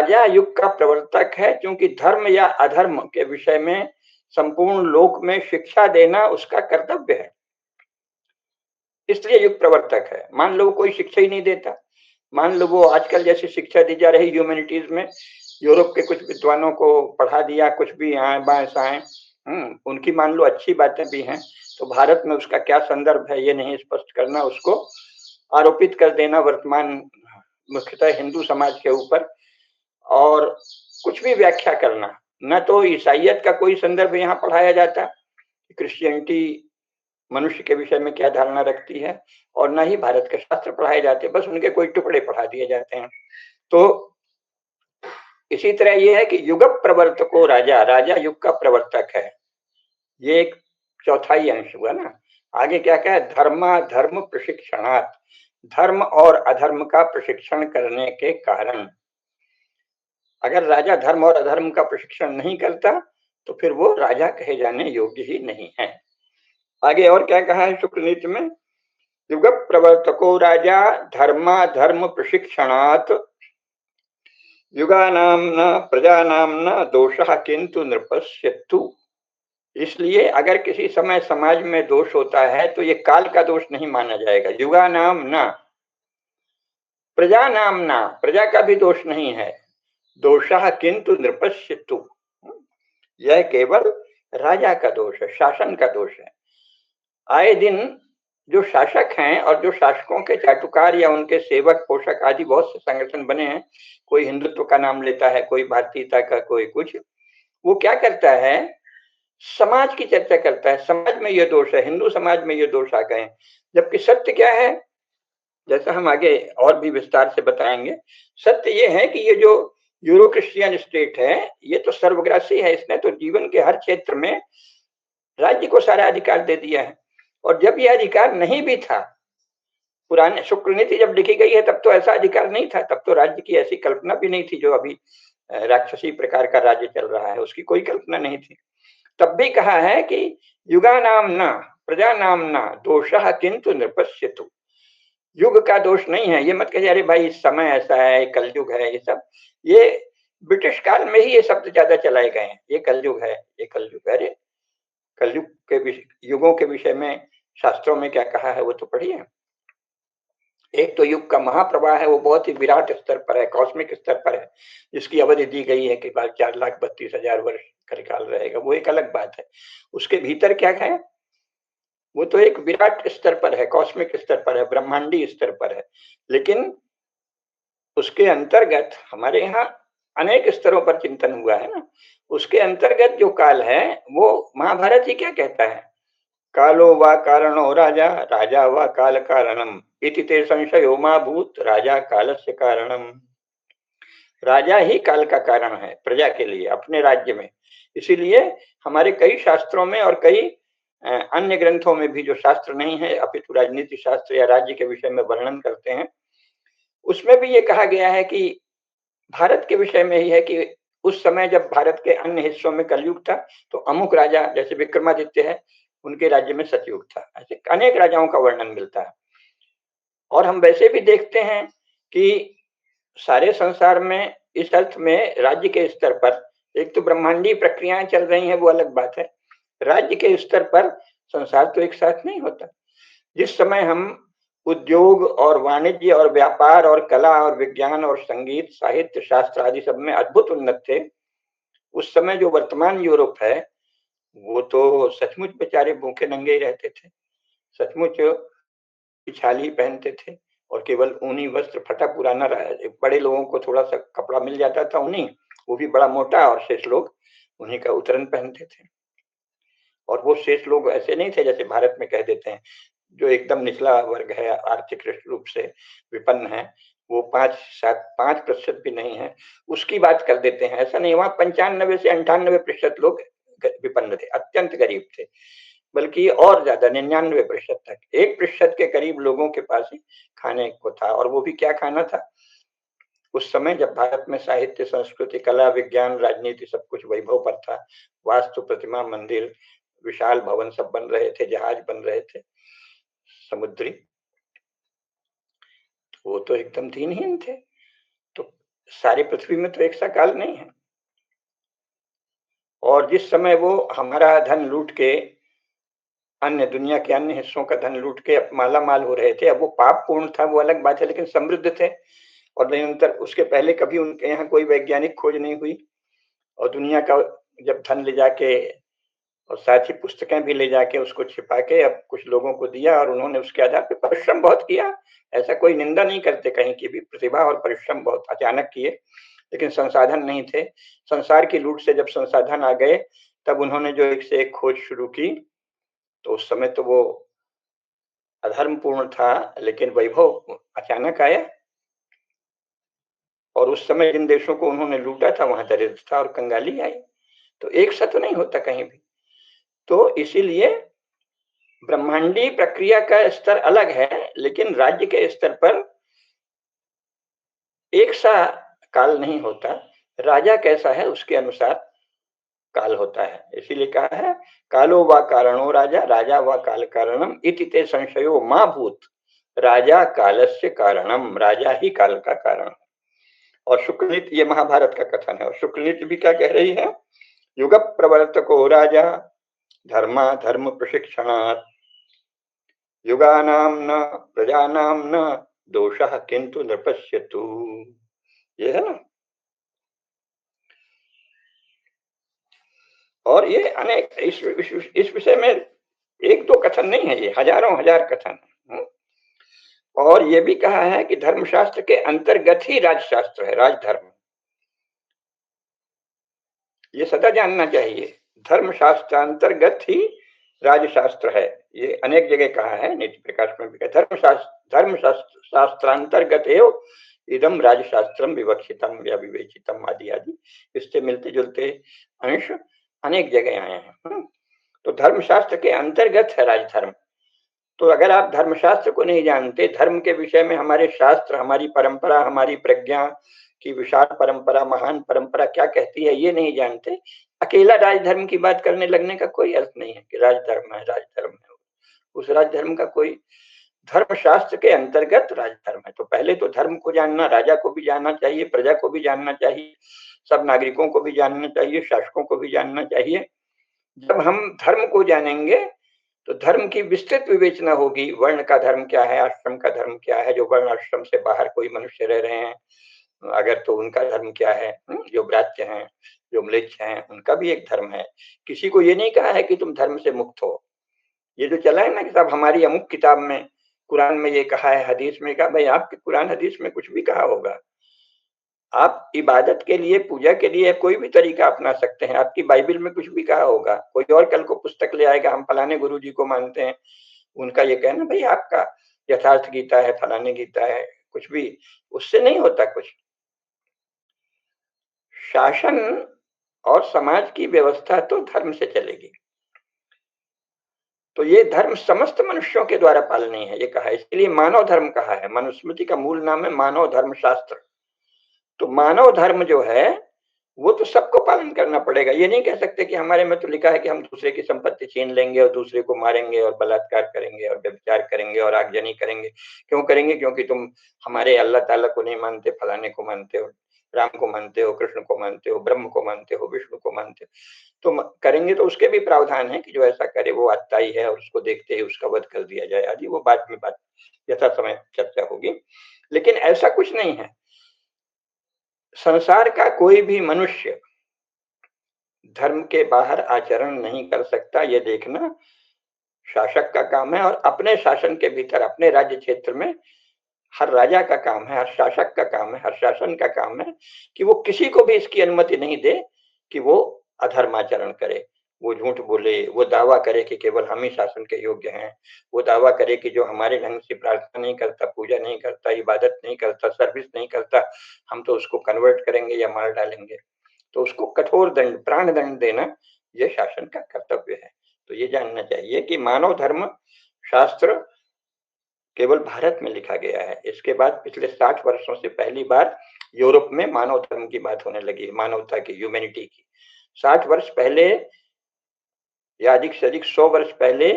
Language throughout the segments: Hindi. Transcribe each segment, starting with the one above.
राजा युग का प्रवर्तक है, क्योंकि धर्म या अधर्म के विषय में संपूर्ण लोक में शिक्षा देना उसका कर्तव्य है, इसलिए युग प्रवर्तक है। मान लो कोई शिक्षा ही नहीं देता, मान लो वो आजकल जैसी शिक्षा दी जा रही ह्यूमैनिटीज में, यूरोप के कुछ विद्वानों को पढ़ा दिया, कुछ भी आए बाएं साएं, उनकी मान लो अच्छी बातें भी हैं, तो भारत में उसका क्या संदर्भ है ये नहीं स्पष्ट करना, उसको आरोपित कर देना वर्तमान मुख्यतः हिंदू समाज के ऊपर, और कुछ भी व्याख्या करना। न तो ईसाइयत का कोई संदर्भ यहाँ पढ़ाया जाता, क्रिश्चियनिटी मनुष्य के विषय में क्या धारणा रखती है, और न ही भारत के शास्त्र पढ़ाए जाते, बस उनके कोई टुकड़े पढ़ा दिए जाते हैं। तो इसी तरह यह है कि युग प्रवर्तको राजा, राजा युग का प्रवर्तक है, ये एक चौथाई अंश हुआ ना। आगे क्या कहा, धर्म प्रशिक्षणात्, धर्म और अधर्म का प्रशिक्षण करने के कारण। अगर राजा धर्म और अधर्म का प्रशिक्षण नहीं करता तो फिर वो राजा कहे जाने योग्य ही नहीं है। आगे और क्या कहा है शुक्ल नीति में, युग प्रवर्तको राजा धर्म प्रशिक्षणात् युगानाम न प्रजानाम न दोषः किंतु नृपस्यतु। इसलिए अगर किसी समय समाज में दोष होता है तो ये काल का दोष नहीं माना जाएगा। युगानाम न प्रजानाम न, प्रजा का भी दोष नहीं है, दोषः किंतु नृपस्यतु, यह केवल राजा का दोष है, शासन का दोष है। आए दिन जो शासक हैं और जो शासकों के चाटुकार या उनके सेवक पोषक आदि बहुत से संगठन बने हैं, कोई हिंदुत्व का नाम लेता है, कोई भारतीयता का, कोई कुछ, वो क्या करता है, समाज की चर्चा करता है, समाज में ये दोष है, हिंदू समाज में ये दोष आ गए, जबकि सत्य क्या है, जैसा हम आगे और भी विस्तार से बताएंगे, सत्य ये है कि ये जो यूरो क्रिश्चियन स्टेट है ये तो सर्वग्रासी है, इसने तो जीवन के हर क्षेत्र में राज्य को सारा अधिकार दे दिया है। और जब यह अधिकार नहीं भी था, पुराने शुक्ल नीति जब लिखी गई है तब तो ऐसा अधिकार नहीं था, तब तो राज्य की ऐसी कल्पना भी नहीं थी, जो अभी राक्षसी प्रकार का राज्य चल रहा है उसकी कोई कल्पना नहीं थी। तब भी कहा है कि युगानाम न प्रजानाम न दोषः किंतु नृपस्यतु, युग का दोष नहीं है। ये मत कहिए अरे भाई इस समय ऐसा है, कलयुग है, ये सब, ये ब्रिटिश काल में ही ये शब्द ज्यादा चलाए गए हैं, ये कलयुग है, ये कलयुग है। अरे कलयुग के युगों के विषय में शास्त्रों में क्या कहा है वो तो पढ़िए। एक तो युग का महाप्रवाह है, वो बहुत ही विराट स्तर पर है, कॉस्मिक स्तर पर है, जिसकी अवधि दी गई है कि 4,32,000 वर्ष का काल रहेगा, वो एक अलग बात है। उसके भीतर क्या है, वो तो एक विराट स्तर पर है, कॉस्मिक स्तर पर है, ब्रह्मांडी स्तर पर है। लेकिन उसके अंतर्गत हमारे यहाँ अनेक स्तरों पर चिंतन हुआ है ना, उसके अंतर्गत जो काल है वो महाभारत ही क्या कहता है, कालो वा कारणो राजा, राजा वा काल कारणम, इति ते संशयो मा भूत, राजा कालस्य कारणम। राजा ही काल का कारण है प्रजा के लिए अपने राज्य में। इसीलिए हमारे कई शास्त्रों में और कई अन्य ग्रंथों में भी, जो शास्त्र नहीं है अपितु राजनीति शास्त्र या राज्य के विषय में वर्णन करते हैं, उसमें भी ये कहा गया है कि भारत के विषय में ही है कि उस समय जब भारत के अन्य हिस्सों में कलयुग था तो अमुक राजा जैसे विक्रमादित्य है, उनके राज्य में सतयुग था। ऐसे अनेक राजाओं का वर्णन मिलता है। और हम वैसे भी देखते हैं कि सारे संसार में इस अर्थ में राज्य के स्तर पर एक तो ब्रह्मांडीय प्रक्रियाएं चल रही हैं, वो अलग बात है। राज्य के स्तर पर संसार तो एक साथ नहीं होता। जिस समय हम उद्योग और वाणिज्य और व्यापार और कला और विज्ञान और संगीत साहित्य शास्त्र आदि सब में अद्भुत उन्नत थे, उस समय जो वर्तमान यूरोप है वो तो सचमुच बेचारे भूखे नंगे ही रहते थे, सचमुच छाल ही पहनते थे और केवल ऊनी वस्त्र, फटा पुराना रहा। बड़े लोगों को थोड़ा सा कपड़ा मिल जाता था ऊनी, वो भी बड़ा मोटा, और शेष लोग उन्हीं का उतरन पहनते थे। और वो शेष लोग ऐसे नहीं थे जैसे भारत में कह देते हैं, जो एकदम निचला वर्ग है, आर्थिक रूप से विपन्न है, वो 5% भी नहीं है, उसकी बात कर देते हैं। ऐसा नहीं, वहां 95 से 98% लोग विपन्न थे, अत्यंत गरीब थे, बल्कि और ज्यादा 99% तक, 1% के करीब लोगों के पास ही खाने को था। और वो भी क्या खाना था, उस समय जब भारत में साहित्य संस्कृति कला विज्ञान राजनीति सब कुछ वैभव पर था, वास्तु प्रतिमा मंदिर विशाल भवन सब बन रहे थे, जहाज बन रहे थे समुद्री, वो तो एकदम दीनहीन थे। तो सारी पृथ्वी में तो एक सा काल नहीं है। और जिस समय वो हमारा धन लूट के, अन्य दुनिया के अन्य हिस्सों का धन लूट के अब माला माल हो रहे थे, अब वो पाप पूर्ण था वो अलग बात है, लेकिन समृद्ध थे। और निरंतर उसके पहले कभी उनके यहाँ कोई वैज्ञानिक खोज नहीं हुई, और दुनिया का जब धन ले जाके और साथ ही पुस्तकें भी ले जाके उसको छिपा के अब कुछ लोगों को दिया, और उन्होंने उसके आधार पे परिश्रम बहुत किया। ऐसा कोई निंदा नहीं करते कहीं की भी, प्रतिभा और परिश्रम बहुत अचानक किए, लेकिन संसाधन नहीं थे। संसार की लूट से जब संसाधन आ गए, तब उन्होंने जो एक से एक खोज शुरू की, तो उस समय तो वो अधर्मपूर्ण था, लेकिन वैभव अचानक आया। और उस समय जिन देशों को उन्होंने लूटा था वहां दरिद्र था और कंगाली आई। तो एक सा तो नहीं होता कहीं भी। तो इसीलिए ब्रह्मांडीय प्रक्रिया का स्तर अलग है, लेकिन राज्य के स्तर पर एक सा काल नहीं होता। राजा कैसा है उसके अनुसार काल होता है। इसीलिए कहा है कालो वा कारणो राजा, राजा वा काल कारणम इति ते संशयो मा भूत, राजा कालस्य कारणम, राजा ही काल का कारण। और शुक्लनीति, ये महाभारत का कथन है। और शुक्लनीति भी क्या कह रही है? युग प्रवर्तको राजा धर्मा धर्म प्रशिक्षणात्, युगानाम न प्रजानाम न दोषः किंतु नृपश्यतु। ये है ना। और ये अनेक इस विषय में एक दो कथन नहीं है, ये हजारों हजार कथन है। और ये भी कहा है कि धर्मशास्त्र के अंतर्गत ही राजशास्त्र है, राजधर्म। ये सदा जानना चाहिए, धर्मशास्त्रांतर्गत ही राजशास्त्र है। ये अनेक जगह कहा है, नीति प्रकाश में भी कहा, धर्मशास्त्रांतर्गत एवं इदम राजशास्त्रम विवक्षितम या विवेचितम आदि आदि, इससे मिलते जुलते अंश अनेक जगह आए हैं। तो धर्मशास्त्र के अंतर्गत है राजधर्म। तो अगर आप धर्मशास्त्र को नहीं जानते, धर्म के विषय में हमारे शास्त्र, हमारी परंपरा, हमारी प्रज्ञा की विशाल परंपरा, महान परंपरा क्या कहती है, ये नहीं जानते, अकेला राजधर्म की बात करने लगने का कोई अर्थ नहीं है कि राजधर्म है, राजधर्म है। उस राजधर्म का कोई, धर्मशास्त्र के अंतर्गत राजधर्म है। तो पहले तो धर्म को जानना, राजा को भी जानना चाहिए, प्रजा को भी जानना चाहिए, सब नागरिकों को भी जानना चाहिए, शासकों को भी जानना चाहिए। जब हम धर्म को जानेंगे तो धर्म की विस्तृत विवेचना होगी। वर्ण का धर्म क्या है, आश्रम का धर्म क्या है, जो वर्ण आश्रम से बाहर कोई मनुष्य रह रहे हैं अगर, तो उनका धर्म क्या है, जो ब्राह्मण हैं, जो म्लेच्छ हैं, उनका भी एक धर्म है। किसी को ये नहीं कहा है कि तुम धर्म से मुक्त हो। ये जो चला है ना कि साहब हमारी अमुक किताब में, कुरान में ये कहा है, हदीस में कहा, भाई आपके कुरान हदीस में कुछ भी कहा होगा। आप इबादत के लिए, पूजा के लिए कोई भी तरीका अपना सकते हैं, आपकी बाइबल में कुछ भी कहा होगा। कोई और कल को पुस्तक ले आएगा, हम फलाने गुरु जी को मानते हैं, उनका ये कहना, भाई आपका यथार्थ गीता है, फलाने गीता है, कुछ भी, उससे नहीं होता कुछ। शासन और समाज की व्यवस्था तो धर्म से चलेगी। तो ये धर्म समस्त मनुष्यों के द्वारा पालनीय है, ये कहा है। इसलिए मानव धर्म कहा है। मनुस्मृति का मूल नाम है मानव धर्म शास्त्र। तो मानव धर्म जो है वो तो सबको पालन करना पड़ेगा। ये नहीं कह सकते कि हमारे में तो लिखा है कि हम दूसरे की संपत्ति छीन लेंगे और दूसरे को मारेंगे और बलात्कार करेंगे और व्यभिचार करेंगे और आगजनी करेंगे। क्यों करेंगे? क्योंकि तुम हमारे अल्लाह ताला को नहीं मानते, फलाने को मानते हो, राम को मानते हो, कृष्ण को मानते हो, ब्रह्म को मानते हो, विष्णु को मानते हो। तो करेंगे तो उसके भी प्रावधान है कि जो ऐसा करे वो आत्ताई है और उसको देखते ही उसका वध कर दिया जाए आदि। वो बाद में बात यथा समय चर्चा होगी। लेकिन ऐसा कुछ नहीं है। संसार का कोई भी मनुष्य धर्म के बाहर आचरण नहीं कर सकता, ये देखना शासक का काम है। और अपने शासन के भीतर, अपने राज्य क्षेत्र में हर राजा का काम है, हर शासक का काम है, हर शासन का काम है कि वो किसी को भी इसकी अनुमति नहीं दे कि वो अधर्माचरण करे, वो झूठ बोले, वो दावा करे कि केवल हम ही शासन के योग्य हैं, वो दावा करे कि जो हमारे ढंग से प्रार्थना नहीं करता, पूजा नहीं करता, इबादत नहीं करता, सर्विस नहीं करता, हम तो उसको कन्वर्ट करेंगे या मार डालेंगे। तो उसको कठोर दंड, प्राण दंड देना, यह शासन का कर्तव्य है। तो ये जानना चाहिए कि मानव धर्म शास्त्र केवल भारत में लिखा गया है। इसके बाद पिछले 60 वर्षों से पहली बार यूरोप में मानव धर्म की बात होने लगी, मानवता की, ह्यूमैनिटी की। 60 वर्ष पहले या अधिक से अधिक 100 वर्ष पहले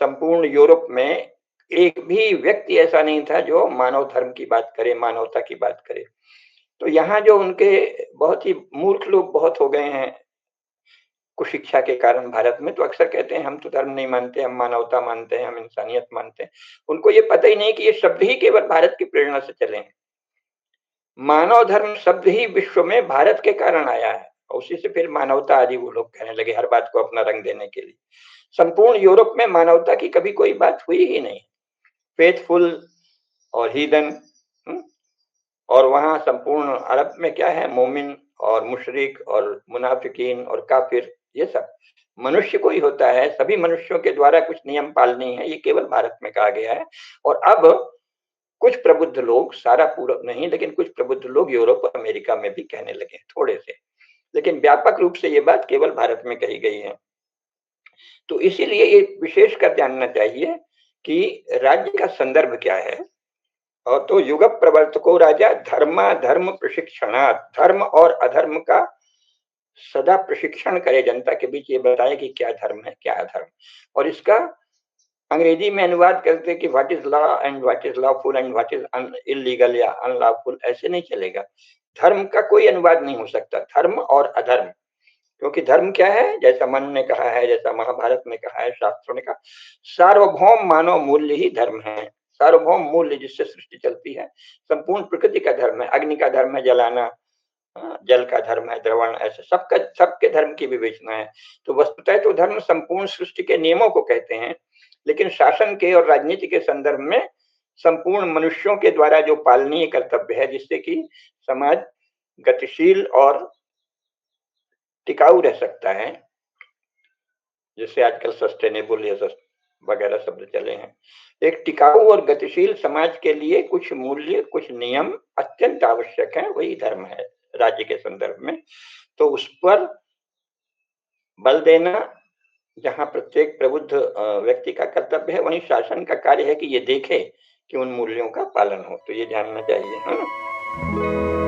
संपूर्ण यूरोप में एक भी व्यक्ति ऐसा नहीं था जो मानव धर्म की बात करे, मानवता की बात करे। तो यहाँ जो उनके बहुत ही मूर्ख लोग बहुत हो गए हैं कुशिक्षा के कारण भारत में, तो अक्सर कहते हैं हम तो धर्म नहीं मानते, हम मानवता मानते हैं, हम इंसानियत मानते हैं। उनको ये पता ही नहीं कि ये शब्द ही केवल भारत की प्रेरणा से चले हैं। मानव धर्म शब्द ही विश्व में भारत के कारण आया है, और उसी से फिर मानवता आदि वो लोग कहने लगे हर बात को अपना रंग देने के लिए। संपूर्ण यूरोप में मानवता की कभी कोई बात हुई ही नहीं। फेथफुल और हीदन, और वहां संपूर्ण अरब में क्या है, मोमिन और मुशरिक और मुनाफिकीन और काफिर, ये सब मनुष्य को ही होता है। सभी मनुष्यों के द्वारा कुछ नियम पालनी है, ये केवल भारत में कहा गया है। और अब कुछ प्रबुद्ध लोग, सारा पूरा नहीं लेकिन कुछ प्रबुद्ध लोग यूरोप और अमेरिका में भी कहने लगे थोड़े से, लेकिन व्यापक रूप से ये बात केवल भारत में कही गई है। तो इसीलिए ये विशेष कर जानना चाहिए कि राज्य का संदर्भ क्या है। और तो युग प्रवर्तको राजा धर्मा धर्म प्रशिक्षणात्, धर्म और अधर्म का सदा प्रशिक्षण करे, जनता के बीच ये बताए कि क्या धर्म है क्या अधर्म। और इसका अंग्रेजी में अनुवाद करते हैं कि what is law and what is lawful and what is illegal या अनलॉफुल, ऐसे नहीं चलेगा। धर्म का कोई अनुवाद नहीं हो सकता, धर्म और अधर्म। क्योंकि धर्म क्या है, जैसा मनु ने कहा है, जैसा महाभारत में कहा है, शास्त्रों ने कहा, सार्वभौम मानव मूल्य ही धर्म है। सार्वभौम मूल्य जिससे सृष्टि चलती है, संपूर्ण प्रकृति का धर्म है। अग्नि का धर्म है जलाना, जल का धर्म है द्रवण, ऐसे सबका सबके धर्म की विवेचना है। तो वस्तुतः तो धर्म संपूर्ण सृष्टि के नियमों को कहते हैं, लेकिन शासन के और राजनीति के संदर्भ में संपूर्ण मनुष्यों के द्वारा जो पालनीय कर्तव्य है, जिससे कि समाज गतिशील और टिकाऊ रह सकता है, जिससे आजकल सस्टेनेबल या वगैरह शब्द चले हैं। एक टिकाऊ और गतिशील समाज के लिए कुछ मूल्य, कुछ नियम अत्यंत आवश्यक है, वही धर्म है राज्य के संदर्भ में। तो उस पर बल देना जहां प्रत्येक प्रबुद्ध व्यक्ति का कर्तव्य है, वहीं शासन का कार्य है कि ये देखे कि उन मूल्यों का पालन हो। तो ये जानना चाहिए, है ना।